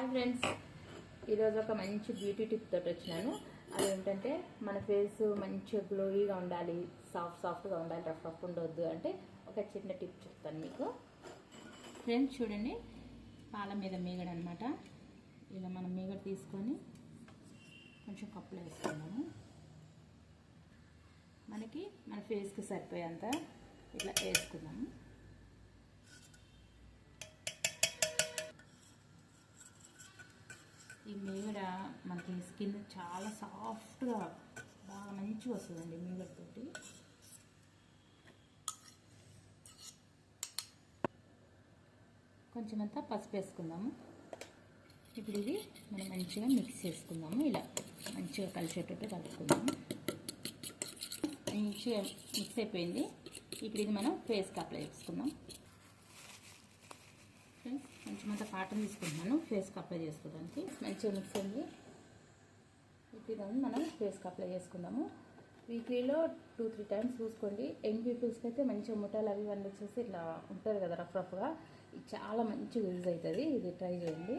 Hi friends, ఈరోజు ఒక మంచి బ్యూటీ టిప్ తోటి వచ్చినాను. అదేంటంటే మన ఫేస్ మంచిగా గ్లోయిగా ఉండాలి, సాఫ్ట్గా ఉండాలి, రఫ్ ఉండొద్దు అంటే ఒక చిన్న టిప్ చెప్తాను మీకు. ఫ్రెండ్స్ చూడండి, పాల మీద మీగడ అనమాట. ఇలా మనం మీగడ తీసుకొని కొంచెం కప్పులో వేసుకున్నాము. మనకి మన ఫేస్కి సరిపోయేంత ఇట్లా వేసుకున్నాము. ఈ మీగడ మనకి స్కిన్ చాలా సాఫ్ట్గా బాగా మంచిగా వస్తుందండి మీగడతోటి. కొంచెం అంతా పసుపు వేసుకుందాము. ఇప్పుడు ఇది మనం మంచిగా మిక్స్ చేసుకుందాము. ఇలా మంచిగా కలిసేటట్టు కలుపుకుందాము. మంచిగా మిక్స్ అయిపోయింది. ఇప్పుడు ఇది మనం ఫేస్కి అప్లై చేసుకుందాం. ఫ్రెండ్స్ కొంచెం అంతా కాటన్ తీసుకుంటున్నాను ఫేస్కి అప్లై చేసుకోవడానికి. మంచిగా మిక్స్ అయింది. ఇప్పుడు ఇదాన్ని మనం ఫేస్కి అప్లై చేసుకుందాము. వీక్లీలో 2-3 టైమ్స్ చూసుకోండి. యంగ్ పీపుల్స్కి అయితే మంచిగా ముఠాలు అవి ఇవన్నీ వచ్చేసి ఇట్లా ఉంటుంది కదా రఫ్గా, ఇది చాలా మంచిగా యూజ్ అవుతుంది. ఇది ట్రై చేయండి.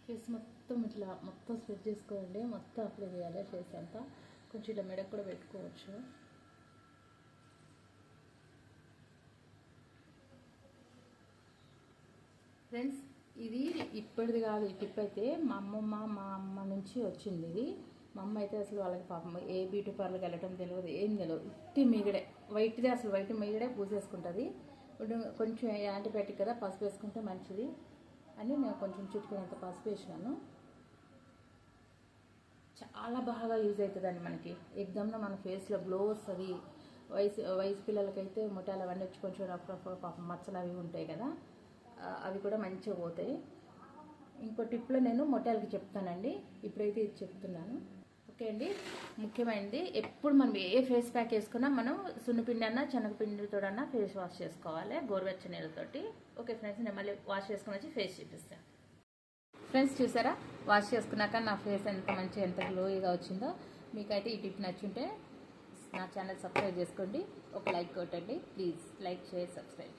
ఫేస్ మొత్తం ఇట్లా మొత్తం స్ప్రెడ్ చేసుకోండి. మొత్తం అప్లై చేయాలి ఫేస్ అంతా. కొంచెం ఇట్లా మెడకు కూడా పెట్టుకోవచ్చు. ఫ్రెండ్స్ ఇది ఇప్పటిది కాదు. ఈ టిప్ అయితే మా అమ్మ నుంచి వచ్చింది. ఇది మా అమ్మ అయితే అసలు వాళ్ళకి పాపం ఏ బ్యూటీ పార్లర్కి వెళ్ళటం తెలియదు, ఏం తెలియదు. ఉట్టి మీగడే వైట్దే, అసలు వైట్ మీగడే పూసేసుకుంటుంది. ఇప్పుడు కొంచెం యాంటీబయాటిక్ కదా, పసుపు వేసుకుంటే మంచిది అని నేను కొంచెం చుట్టుకునేంత పసుపు వేసినాను. చాలా బాగా యూజ్ అవుతుందండి మనకి. ఎగ్జామ్లో మన ఫేస్లో గ్లో వస్తుంది. వయసు పిల్లలకైతే ముఠాలు అవన్నీ వచ్చి కొంచెం రఫ్ పాపం మచ్చలు అవి ఉంటాయి కదా, అవి కూడా మంచిగా పోతాయి. ఇంకో టిప్లో నేను మొటాలకి చెప్తానండి. ఇప్పుడైతే ఇది చెప్తున్నాను. ఓకే అండి, ముఖ్యమైనది ఎప్పుడు మనం ఏ ఫేస్ ప్యాక్ వేసుకున్నా మనం సున్నిపిండి అన్నా శనగపిండితో అన్నా ఫేస్ వాష్ చేసుకోవాలి, గోరువెచ్చని నీళ్ళతోటి. ఓకే ఫ్రెండ్స్, నేను మళ్ళీ వాష్ చేసుకుని వచ్చి ఫేస్ చూపిస్తాను. ఫ్రెండ్స్ చూసారా, వాష్ చేసుకున్నాక నా ఫేస్ ఎంత మంచిగా ఎంత గ్లోయిగా వచ్చిందో. మీకైతే ఈ టిప్ నచ్చుంటే నా ఛానల్ సబ్స్క్రైబ్ చేసుకోండి, ఒక లైక్ కొట్టండి ప్లీజ్. Like, share, subscribe.